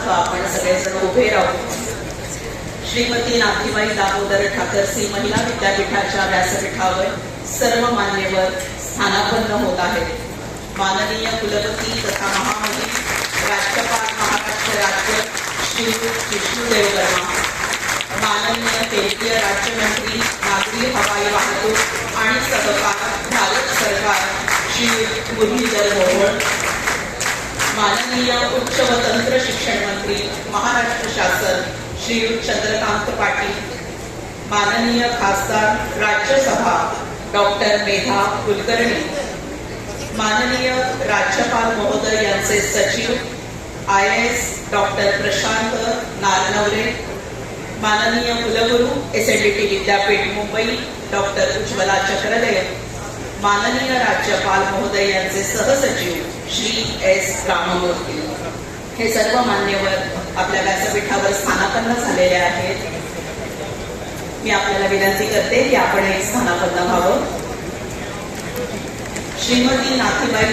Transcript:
स्मरणार्थ आपण सगळेजण उभे राहू. श्रीमती नाथीबाई दामोदर ठाकरसी महिला विद्यापीठाच्या व्यासपीठावर सर्व मान्यवर स्थानापन्न होत आहेत. माननीय कुलपती तथा महामहिम राज्यपाल महाराष्ट्र राज्य श्री विष्णुदेव वर्मा, माननीय केंद्रीय राज्यमंत्री नागरी हवाई वाहतूक आणि सहकार भारत सरकार श्री मुरलीधर मोहोळ, माननीय उच्च व तंत्र शिक्षण मंत्री महाराष्ट्र शासन श्री चंद्रकांत पाटील, माननीय खासदार राज्यसभा डॉक्टर मेधा कुलकर्णी, माननीय राज्यपाल महोदय यांचे सचिव IAS डॉक्टर प्रशांत नारनवरे, माननीय कुलगुरू SNDT विद्यापीठ मुंबई डॉक्टर उज्ज्वला चक्रदेव, माननीय राज्यपाल महोदय यांचे सहसचिव श्री S राममूर्ती, हे सर्व मान्यवर आपल्या व्यासपीठावर स्थानापन्न झालेले आहेत. मी आपल्याला विनंती करते की आपण एक स्थानापन्न व्हावं. श्रीमती नाथीबाई